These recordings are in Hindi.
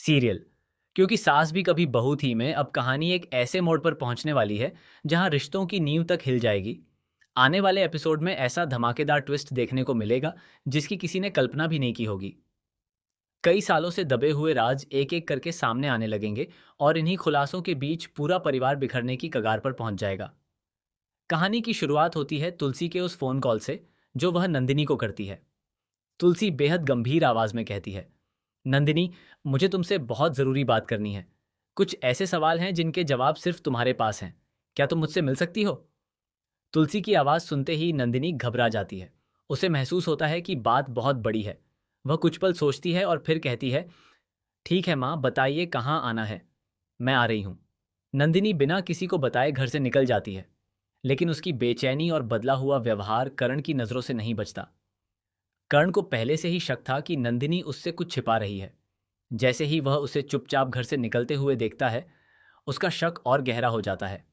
सीरियल। क्योंकि सास भी कभी बहू थी में अब कहानी एक ऐसे मोड़ पर पहुंचने वाली है जहां रिश्तों की नींव तक हिल जाएगी। आने वाले एपिसोड में ऐसा धमाकेदार ट्विस्ट देखने को मिलेगा जिसकी किसी ने कल्पना भी नहीं की होगी। कई सालों से दबे हुए राज एक एक करके सामने आने लगेंगे और इन्हीं खुलासों के बीच पूरा परिवार बिखरने की कगार पर पहुंच जाएगा। कहानी की शुरुआत होती है तुलसी के उस फोन कॉल से जो वह नंदिनी को करती है। तुलसी बेहद गंभीर आवाज में कहती है, नंदिनी, मुझे तुमसे बहुत जरूरी बात करनी है। कुछ ऐसे सवाल हैं जिनके जवाब सिर्फ तुम्हारे पास हैं। क्या तुम मुझसे मिल सकती हो? तुलसी की आवाज सुनते ही नंदिनी घबरा जाती है। उसे महसूस होता है कि बात बहुत बड़ी है। वह कुछ पल सोचती है और फिर कहती है, ठीक है माँ, बताइए कहाँ आना है। मैं आ रही हूँ। नंदिनी बिना किसी को बताए घर से निकल जाती है। लेकिन उसकी बेचैनी और बदला हुआ व्यवहार करण की नजरों से नहीं बचता। कर्ण को पहले से ही शक था कि नंदिनी उससे कुछ छिपा रही है। जैसे ही वह उसे चुपचाप घर से निकलते हुए देखता है, उसका शक और गहरा हो जाता है।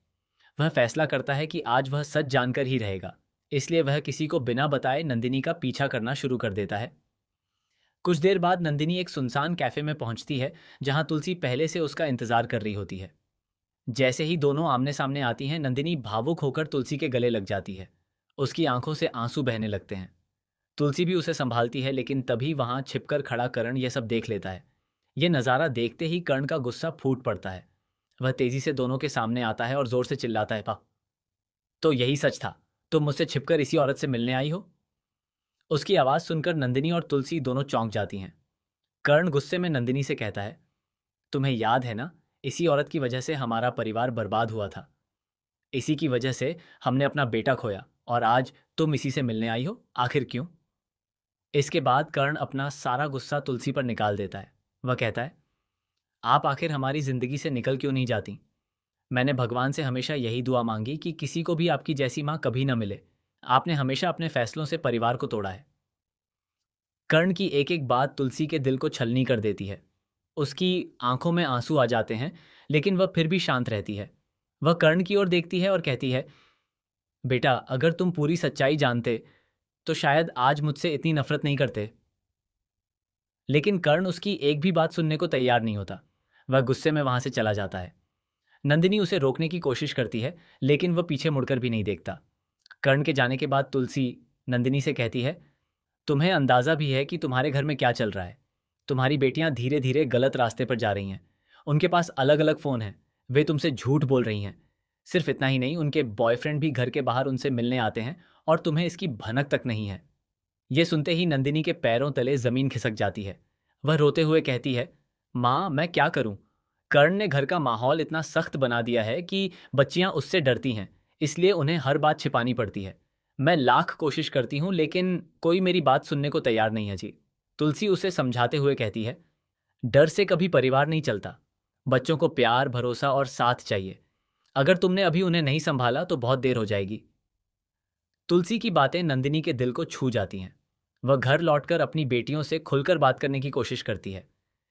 वह फैसला करता है कि आज वह सच जानकर ही रहेगा। इसलिए वह किसी को बिना बताए नंदिनी का पीछा करना शुरू कर देता है। कुछ देर बाद नंदिनी एक सुनसान कैफे में पहुंचती है जहां तुलसी पहले से उसका इंतजार कर रही होती है। जैसे ही दोनों आमने सामने आती हैं, नंदिनी भावुक होकर तुलसी के गले लग जाती है। उसकी आंखों से आंसू बहने लगते हैं। तुलसी भी उसे संभालती है, लेकिन तभी वहां छिपकर खड़ा करण यह सब देख लेता है। यह नज़ारा देखते ही कर्ण का गुस्सा फूट पड़ता है। वह तेजी से दोनों के सामने आता है और जोर से चिल्लाता है, पा तो यही सच था? तुम मुझसे छिपकर इसी औरत से मिलने आई हो? उसकी आवाज सुनकर नंदिनी और तुलसी दोनों चौंक जाती हैं। कर्ण गुस्से में नंदिनी से कहता है, तुम्हें याद है ना, इसी औरत की वजह से हमारा परिवार बर्बाद हुआ था। इसी की वजह से हमने अपना बेटा खोया, और आज तुम इसी से मिलने आई हो? आखिर क्यों? इसके बाद कर्ण अपना सारा गुस्सा तुलसी पर निकाल देता है। वह कहता है, आप आखिर हमारी जिंदगी से निकल क्यों नहीं जाती? मैंने भगवान से हमेशा यही दुआ मांगी कि किसी को भी आपकी जैसी माँ कभी न मिले। आपने हमेशा अपने फैसलों से परिवार को तोड़ा है। कर्ण की एक एक बात तुलसी के दिल को छलनी कर देती है। उसकी आंखों में आंसू आ जाते हैं, लेकिन वह फिर भी शांत रहती है। वह कर्ण की ओर देखती है और कहती है, बेटा, अगर तुम पूरी सच्चाई जानते तो शायद आज मुझसे इतनी नफरत नहीं करते। लेकिन कर्ण उसकी एक भी बात सुनने को तैयार नहीं होता। वह गुस्से में वहां से चला जाता है। नंदिनी उसे रोकने की कोशिश करती है, लेकिन वह पीछे मुड़कर भी नहीं देखता। कर्ण के जाने के बाद तुलसी नंदिनी से कहती है, तुम्हें अंदाजा भी है कि तुम्हारे घर में क्या चल रहा है? तुम्हारी बेटियां धीरे धीरे गलत रास्ते पर जा रही हैं। उनके पास अलग अलग फोन हैं। वे तुमसे झूठ बोल रही हैं। सिर्फ इतना ही नहीं, उनके बॉयफ्रेंड भी घर के बाहर उनसे मिलने आते हैं, और तुम्हें इसकी भनक तक नहीं है। ये सुनते ही नंदिनी के पैरों तले जमीन खिसक जाती है। वह रोते हुए कहती है, माँ, मैं क्या करूं? कर्ण ने घर का माहौल इतना सख्त बना दिया है कि बच्चियां उससे डरती हैं। इसलिए उन्हें हर बात छिपानी पड़ती है। मैं लाख कोशिश करती हूं, लेकिन कोई मेरी बात सुनने को तैयार नहीं है जी। तुलसी उसे समझाते हुए कहती है, डर से कभी परिवार नहीं चलता। बच्चों को प्यार, भरोसा और साथ चाहिए। अगर तुमने अभी उन्हें नहीं संभाला तो बहुत देर हो जाएगी। तुलसी की बातें नंदिनी के दिल को छू जाती हैं। वह घर लौटकर अपनी बेटियों से खुलकर बात करने की कोशिश करती है,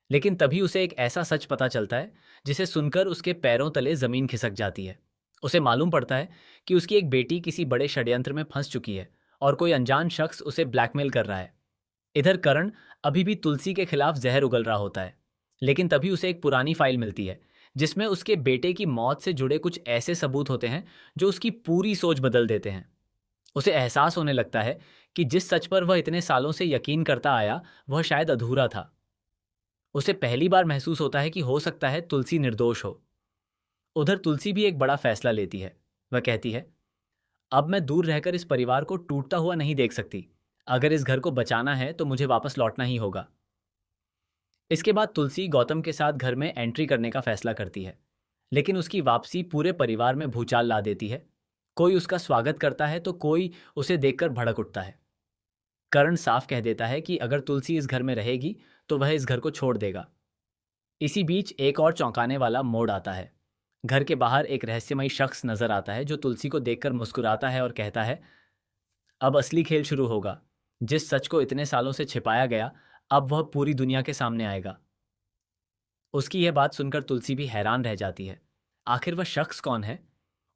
लेकिन तभी उसे एक ऐसा सच पता चलता है जिसे सुनकर उसके पैरों तले जमीन खिसक जाती है। उसे मालूम पड़ता है कि उसकी एक बेटी किसी बड़े षड्यंत्र में फंस चुकी है और कोई अनजान शख्स उसे ब्लैकमेल कर रहा है। इधर करण अभी भी तुलसी के खिलाफ जहर उगल रहा होता है, लेकिन तभी उसे एक पुरानी फाइल मिलती है जिसमें उसके बेटे की मौत से जुड़े कुछ ऐसे सबूत होते हैं जो उसकी पूरी सोच बदल देते हैं। उसे एहसास होने लगता है कि जिस सच पर वह इतने सालों से यकीन करता आया, वह शायद अधूरा था। उसे पहली बार महसूस होता है कि हो सकता है तुलसी निर्दोष हो। उधर तुलसी भी एक बड़ा फैसला लेती है। वह कहती है, अब मैं दूर रहकर इस परिवार को टूटता हुआ नहीं देख सकती। अगर इस घर को बचाना है तो मुझे वापस लौटना ही होगा। इसके बाद तुलसी गौतम के साथ घर में एंट्री करने का फैसला करती है, लेकिन उसकी वापसी पूरे परिवार में भूचाल ला देती है। कोई उसका स्वागत करता है तो कोई उसे देखकर भड़क उठता है। करण साफ कह देता है कि अगर तुलसी इस घर में रहेगी तो वह इस घर को छोड़ देगा। इसी बीच एक और चौंकाने वाला मोड़ आता है। घर के बाहर एक रहस्यमयी शख्स नजर आता है जो तुलसी को देखकर मुस्कुराता है और कहता है, अब असली खेल शुरू होगा। जिस सच को इतने सालों से छिपाया गया, अब वह पूरी दुनिया के सामने आएगा। उसकी यह बात सुनकर तुलसी भी हैरान रह जाती है। आखिर वह शख्स कौन है?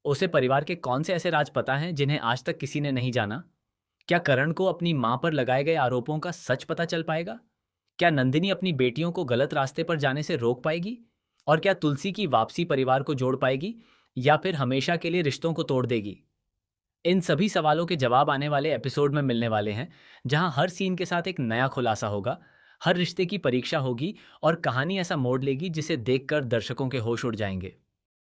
उसे परिवार के कौन से ऐसे राज पता हैं जिन्हें आज तक किसी ने नहीं जाना? क्या करण को अपनी मां पर लगाए गए आरोपों का सच पता चल पाएगा? क्या नंदिनी अपनी बेटियों को गलत रास्ते पर जाने से रोक पाएगी? और क्या तुलसी की वापसी परिवार को जोड़ पाएगी या फिर हमेशा के लिए रिश्तों को तोड़ देगी? इन सभी सवालों के जवाब आने वाले एपिसोड में मिलने वाले हैं, जहां हर सीन के साथ एक नया खुलासा होगा, हर रिश्ते की परीक्षा होगी और कहानी ऐसा मोड़ लेगी जिसे देखकर दर्शकों के होश उड़ जाएंगे।